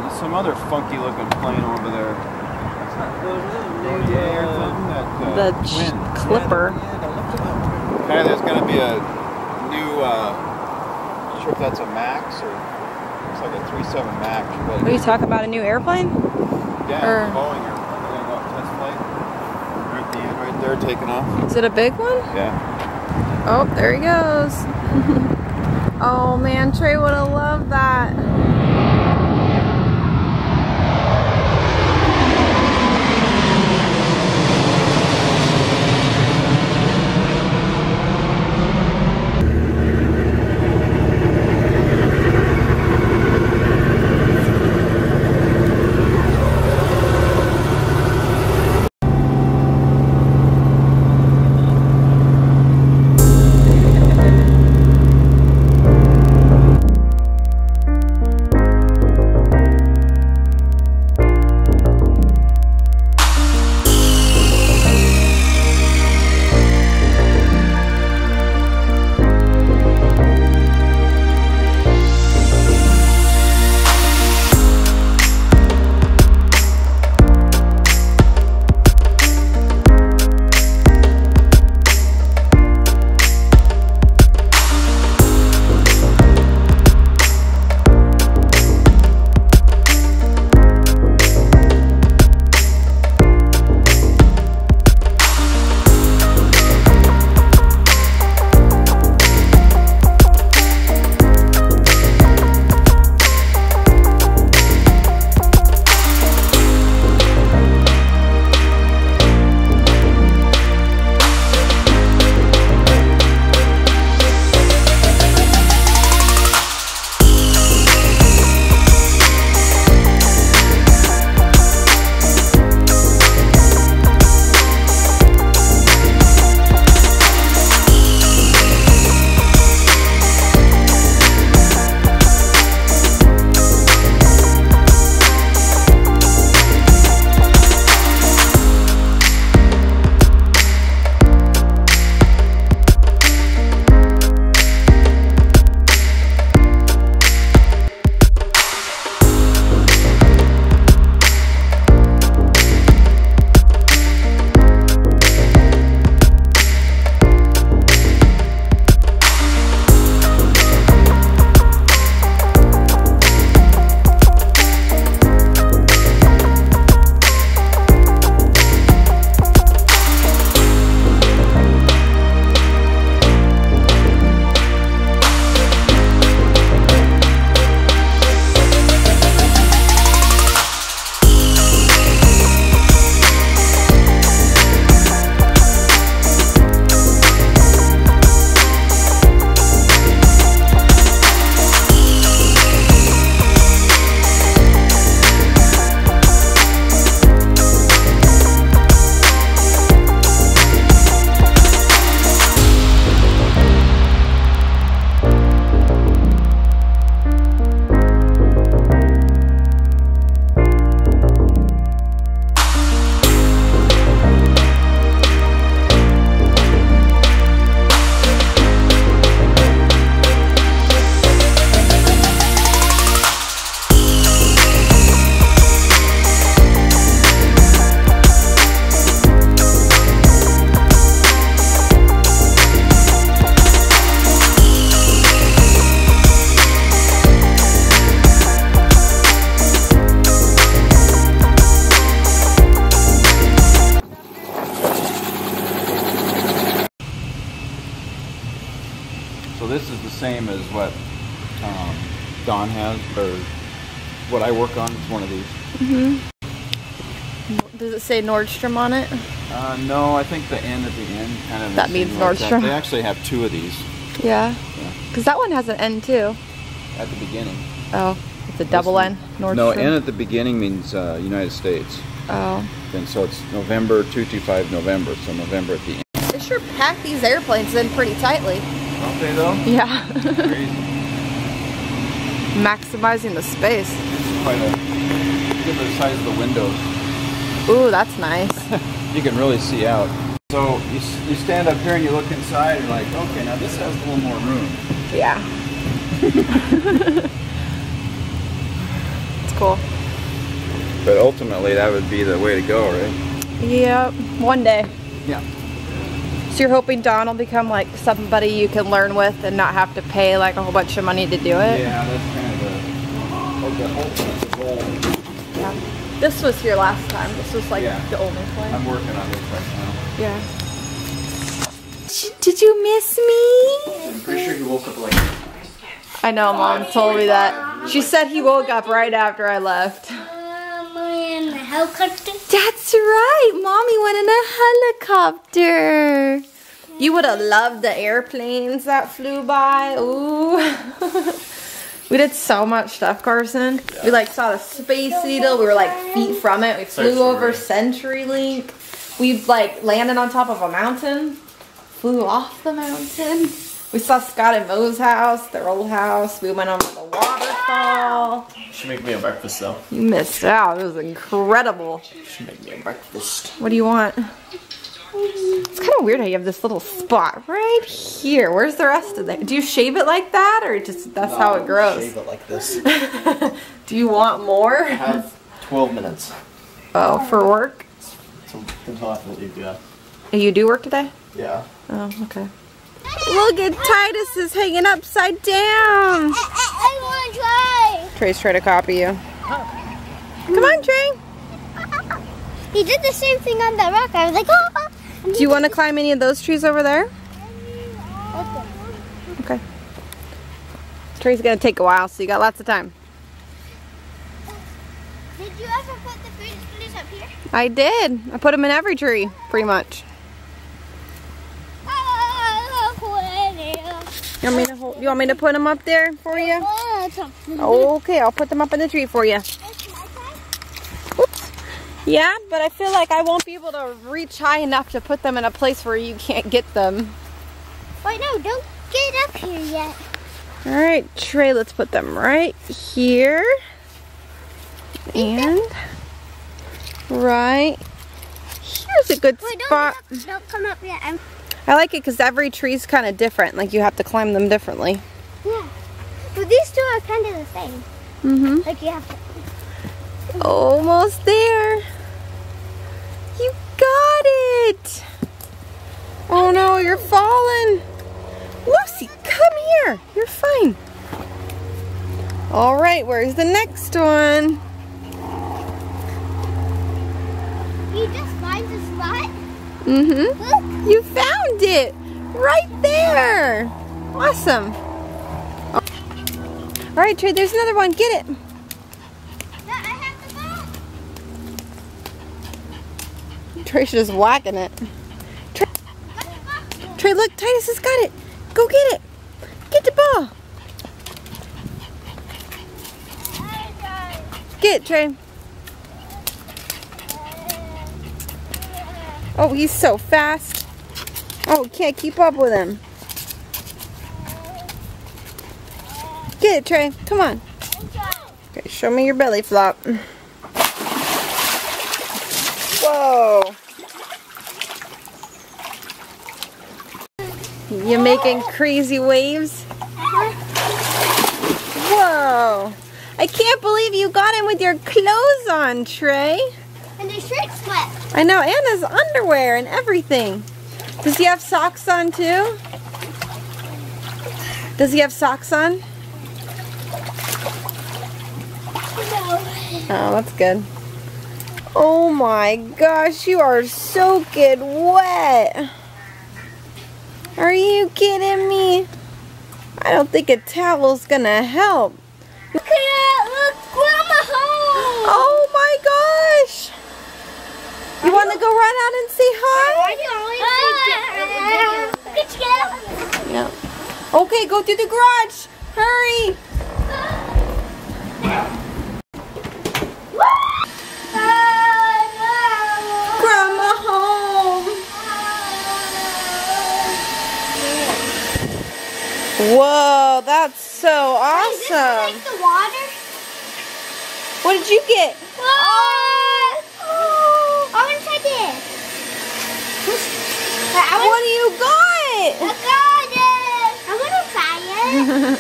there's some other funky looking plane over there. The Clipper. Okay, there's going to be a new, not sure if that's a Max or looks like a 37 Max. But Are you talking about a new airplane? yeah, or Boeing airplane. They're going to go on test flight. They're at the end right there taking off. Is it a big one? Yeah. Oh, there he goes. Oh man, Trey would have loved that. So this is the same as what Don has, or what I work on. It's one of these. Mm-hmm. Does it say Nordstrom on it? No, I think the N at the end kind of. That means Nordstrom. They actually have two of these. Yeah. Because that one has an N too. At the beginning. Oh, it's a double N. Nordstrom. No, N at the beginning means United States. Oh. And so it's November 225 November, so November at the end. They sure pack these airplanes in pretty tightly. Don't they though? Yeah. Crazy. Maximizing the space. It's quite a, look at the size of the windows. Ooh, that's nice. You can really see out. So you stand up here and you look inside and you're like, okay, now this has a little more room. Yeah. It's cool. But ultimately, that would be the way to go, right? Yep, one day. Yeah. So you're hoping Don will become like somebody you can learn with and not have to pay like a whole bunch of money to do it? Yeah, that's kind of the ultimate goal. Yeah. This was here last time. This was like the only place. I'm working on this right now. Yeah. Did you miss me? I'm pretty sure he woke up like... I know, Mom told me that. She said he woke up right after I left. In a helicopter? That's right. Mommy went in a helicopter. You would have loved the airplanes that flew by. Ooh. We did so much stuff, Carson. Yeah. We like saw the Space Needle. We were like feet from it. We flew over CenturyLink. We like landed on top of a mountain. Flew off the mountain. We saw Scott and Mo's house, their old house. We went over the waterfall. You should make me a breakfast though. You missed out. It was incredible. You should make me a breakfast. What do you want? It's kind of weird how you have this little spot right here. Where's the rest of it? Do you shave it like that, or just that's how it grows? Shave it like this. Do you want more? I have 12 minutes. Oh, for work? Until I have to leave, yeah. You do work today? Yeah. Oh, okay. Look at Titus is hanging upside down. I want to try. Trey's trying to copy you. Come on, Trey. He did the same thing on that rock. I was like, oh. Do you want to climb any of those trees over there? Okay. Okay. Trey's gonna take a while, so you got lots of time. Did you ever put the fruit splitters up here? I did. I put them in every tree, pretty much. You want me to put them up there for you? Okay, I'll put them up in the tree for you. Oops. Yeah, but I feel like I won't be able to reach high enough to put them in a place where you can't get them. Wait, no, don't get up here yet. All right, Trey, let's put them right here. And right here's a good spot. Don't come up yet. I like it because every tree's kind of different. Like you have to climb them differently. Yeah. But these two are kind of the same. Mm-hmm. Like you have to. Almost there. You got it. Oh no, you're falling. Lucy, come here. You're fine. All right, where's the next one? You just find the spot? Mm-hmm. Look. You found it. Right there. Awesome. All right, Trey, there's another one. Get it. I have the ball. Trey's just whacking it. Trey, look, Titus has got it. Go get it. Get the ball. Get it, Trey. Oh, he's so fast. Oh, can't keep up with him. Get it, Trey. Come on. Okay, show me your belly flop. Whoa. You making crazy waves? Whoa. I can't believe you got him with your clothes on, Trey. And his shirt's wet. I know, and his underwear and everything. Does he have socks on too? Does he have socks on? No. Oh, that's good. Oh my gosh, you are soaking wet. Are you kidding me? I don't think a towel's gonna help. Look at that. Look, Grandma home. Oh my gosh. You want to go run out and say hi? Yeah. Okay, go through the garage. Hurry. Grandma home. Whoa, that's so awesome. Is this like the water? What did you get? I want to try this. What do you got? I got it. I want to try it.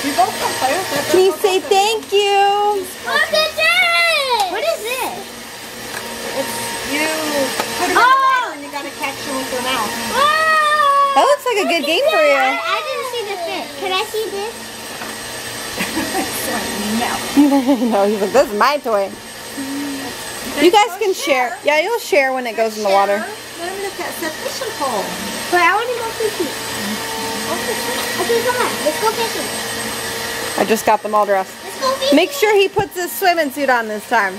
You both come play with it. Can you say thank you? Look at this! What is this? You put them in the water and you gotta catch them with your mouth. Whoa! That looks like a good game for you. I didn't see the fish. Can I see this? No. No, he's like, this is my toy. You guys can share. Yeah, you'll share when it goes in the water. Let me look at the fishing pole. But I want to go fishing. Okay, come on. Let's go fishing. I just got them all dressed. Let's go fishing. Make sure he puts his swimming suit on this time.